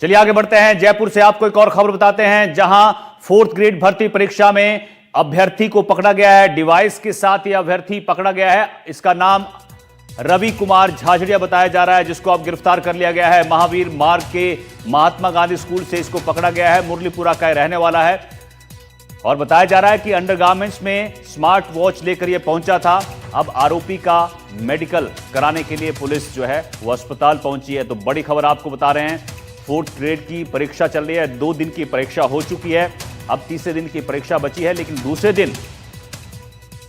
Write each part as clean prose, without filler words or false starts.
चलिए आगे बढ़ते हैं। जयपुर से आपको एक और खबर बताते हैं, जहां 4th ग्रेड भर्ती परीक्षा में अभ्यर्थी को पकड़ा गया है। डिवाइस के साथ यह अभ्यर्थी पकड़ा गया है। इसका नाम रवि कुमार झाझड़िया बताया जा रहा है, जिसको अब गिरफ्तार कर लिया गया है। महावीर मार्ग के महात्मा गांधी स्कूल से इसको पकड़ा गया है। मुरलीपुरा का रहने वाला है और बताया जा रहा है कि अंडरगारमेंट्स में स्मार्ट वॉच लेकर यह पहुंचा था। अब आरोपी का मेडिकल कराने के लिए पुलिस जो है वो अस्पताल पहुंची है। तो बड़ी खबर आपको बता रहे हैं, 4th ग्रेड की परीक्षा चल रही है। 2 दिन की परीक्षा हो चुकी है, अब तीसरे दिन की परीक्षा बची है, लेकिन दूसरे दिन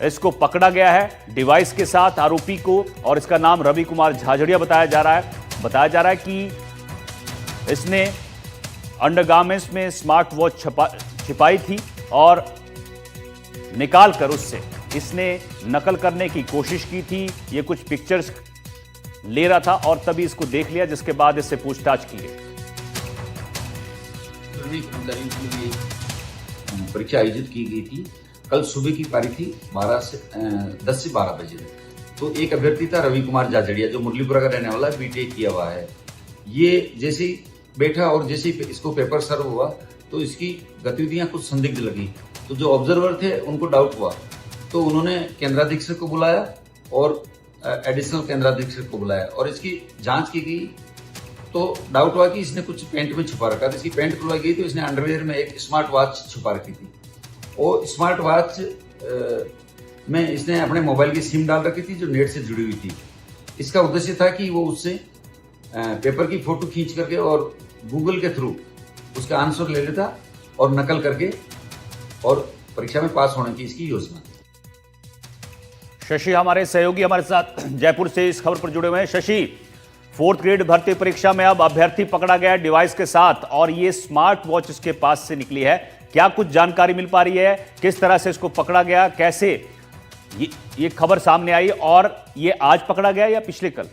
इसको पकड़ा गया है डिवाइस के साथ आरोपी को, और इसका नाम रवि कुमार झाझड़िया बताया जा रहा है। बताया जा रहा है कि इसने अंडरगारमेंट्स में स्मार्ट वॉच छिपाई थी और निकाल कर उससे इसने नकल करने की कोशिश की थी। ये कुछ पिक्चर्स ले रहा था और तभी इसको देख लिया, जिसके बाद इससे पूछताछ की गई। परीक्षा आयोजित की गई थी। कल सुबह की पारी थी 10 से 12 बजे। तो एक अभ्यर्थी था रवि कुमार झाझड़िया, जो मुरलीपुरा का रहने वाला है, बीटेक किया हुआ है। ये जैसे ही बैठा और जैसे ही इसको पेपर सर्व हुआ तो इसकी गतिविधियां कुछ संदिग्ध लगी। तो जो ऑब्जर्वर थे उनको डाउट हुआ, तो उन्होंने केंद्राधीक्षक को बुलाया और एडिशनल केंद्राधीक्षक को बुलाया और इसकी जांच की गई। तो डाउट हुआ कि इसने कुछ पैंट में छुपा रखा था। इसकी पैंट खुलवाई गई तो इसने अंडरवेयर में एक स्मार्ट वॉच छुपा रखी थी। और स्मार्ट वॉच में इसने अपने मोबाइल की सिम डाल रखी थी, जो नेट से जुड़ी हुई थी। इसका उद्देश्य था कि वो उससे पेपर की फोटो खींच करके और गूगल के थ्रू उसका आंसर ले लेता और नकल करके और परीक्षा में पास होने की इसकी योजना। शशि हमारे सहयोगी हमारे साथ जयपुर से इस खबर पर जुड़े हुए हैं। शशि, 4th ग्रेड भर्ती परीक्षा में अब अभ्यर्थी पकड़ा गया है डिवाइस के साथ और ये स्मार्ट वॉच इसके पास से निकली है। क्या कुछ जानकारी मिल पा रही है, किस तरह से इसको पकड़ा गया, कैसे ये खबर सामने आई, और ये आज पकड़ा गया या पिछले कल?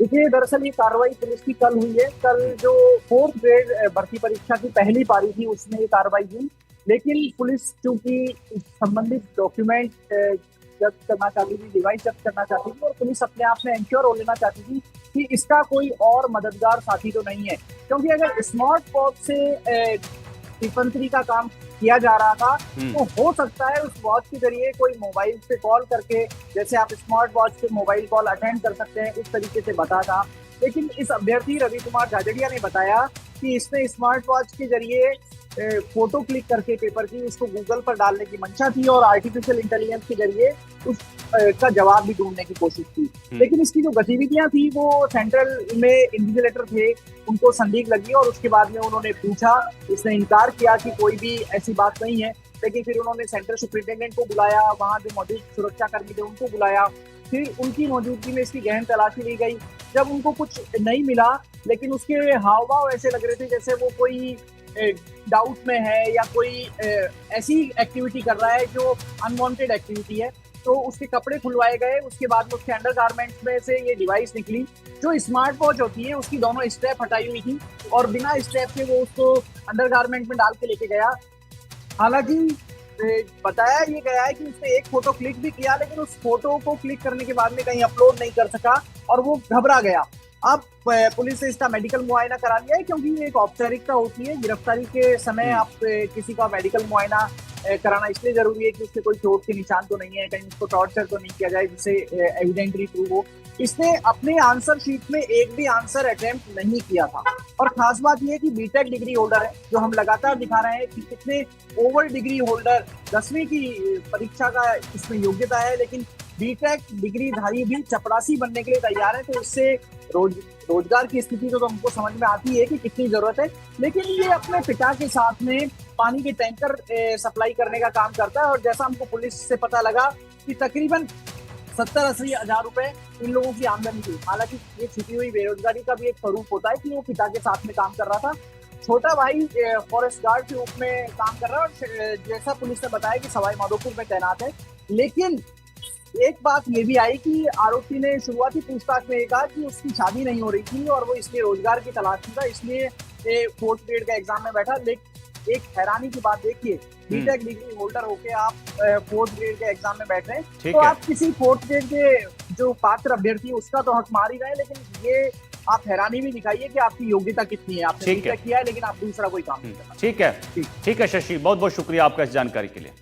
देखिए, दरअसल ये कार्रवाई पुलिस की कल हुई है। कल जो 4th ग्रेड भर्ती परीक्षा की पहली पारी थी उसमें ये कार्रवाई हुई, लेकिन पुलिस चूंकि संबंधित डॉक्यूमेंट जब्त करना चाहती थी, डिवाइस जब्त करना चाहती थी, और पुलिस अपने आप में इंश्योर हो लेना चाहती थी कि इसका कोई और मददगार साथी तो नहीं है। क्योंकि अगर स्मार्ट वॉच से टिप्पणी का काम किया जा रहा था तो हो सकता है उस वॉच के जरिए कोई मोबाइल से कॉल करके, जैसे आप स्मार्ट वॉच से मोबाइल कॉल अटेंड कर सकते हैं, उस तरीके से बता था। लेकिन इस अभ्यर्थी रवि कुमार झाझड़िया ने बताया कि इसने स्मार्ट वॉच के जरिए फोटो क्लिक करके पेपर की उसको गूगल पर डालने की मंशा थी और आर्टिफिशियल इंटेलिजेंस के जरिए उस का जवाब भी ढूंढने की कोशिश की। लेकिन इसकी जो गतिविधियां थी वो सेंट्रल में इन्विजिलेटर थे, उनको संदिग्ध लगी और उसके बाद में उन्होंने पूछा। इसने इनकार किया कि कोई भी ऐसी बात नहीं है, लेकिन फिर उन्होंने सेंट्रल सुपरिटेंडेंट को बुलाया, वहां जो मौजूद सुरक्षा कर्मी थे उनको बुलाया, फिर उनकी मौजूदगी में इसकी गहन तलाशी ली गई। जब उनको कुछ नहीं मिला, लेकिन उसके हाव भाव ऐसे लग रहे थे जैसे वो कोई डाउट में है या कोई ऐसी एक्टिविटी कर रहा है जो अनवांटेड एक्टिविटी है, तो उसके कपड़े खुलवाए गए। उसके बाद उसके अंडरगारमेंट्स में से ये डिवाइस निकली जो स्मार्ट वॉच होती है, उसकी दोनों स्ट्रैप हटाई हुई थी और बिना स्ट्रैप के वो उसको अंडरगारमेंट में डाल के लेके गया। हालांकि बताया ये गया है कि उसने एक फोटो क्लिक भी किया, लेकिन उस फोटो को क्लिक करने के बाद में कहीं अपलोड नहीं कर सका और वो घबरा गया। अब पुलिस ने इसका मेडिकल मुआयना करा लिया है, क्योंकि ये एक औपचारिकता होती है। गिरफ्तारी के समय आप किसी का मेडिकल मुआयना कराना इसलिए जरूरी है कि उसके कोई चोट के निशान तो नहीं है, कहीं उसको टॉर्चर तो नहीं किया जाए जिससे एविडेंटली प्रूव हो। इसने अपने आंसर शीट में एक भी आंसर अटेम्प्ट नहीं किया था। और खास बात यह है कि बीटेक डिग्री होल्डर है, जो हम लगातार दिखा रहे हैं कि कितने ओवर डिग्री होल्डर 10वीं की परीक्षा का इसमें योग्यता है, लेकिन बीटेक डिग्रीधारी भी चपरासी बनने के लिए तैयार है। तो इससे रोजगार की स्थिति तो हमको समझ में आती है कि कितनी जरूरत है। लेकिन ये अपने पिता के साथ में पानी के टैंकर सप्लाई करने का काम करता है, और जैसा हमको पुलिस से पता लगा कि तकरीबन 70-80 हजार रुपए इन लोगों की आमदनी थी। हालांकि ये छिपी हुई बेरोजगारी का भी एक स्वरूप होता है कि वो पिता के साथ में काम कर रहा था। छोटा भाई फॉरेस्ट गार्ड के रूप में काम कर रहा है और जैसा पुलिस ने बताया कि सवाई माधोपुर में तैनात है। लेकिन एक बात ये भी आई कि आरोपी ने शुरुआती पूछताछ में कहा कि उसकी शादी नहीं हो रही थी और वो इसलिए रोजगार की तलाश में था, इसलिए 4th ग्रेड का एग्जाम में बैठा। लेकिन एक हैरानी की बात देखिए, बीटेक डिग्री होल्डर होके आप 4th ग्रेड के एग्जाम में बैठ रहे हैं, तो आप किसी 4th ग्रेड के जो पात्र अभ्यर्थी उसका तो हक मार ही रहे हैं, लेकिन ये आप हैरानी भी दिखाइए कि आपकी योग्यता कितनी है। आपने ठीक है। बीटेक किया है लेकिन आप दूसरा कोई काम नहीं करना। ठीक है, ठीक है शशि, बहुत बहुत शुक्रिया आपका इस जानकारी के लिए।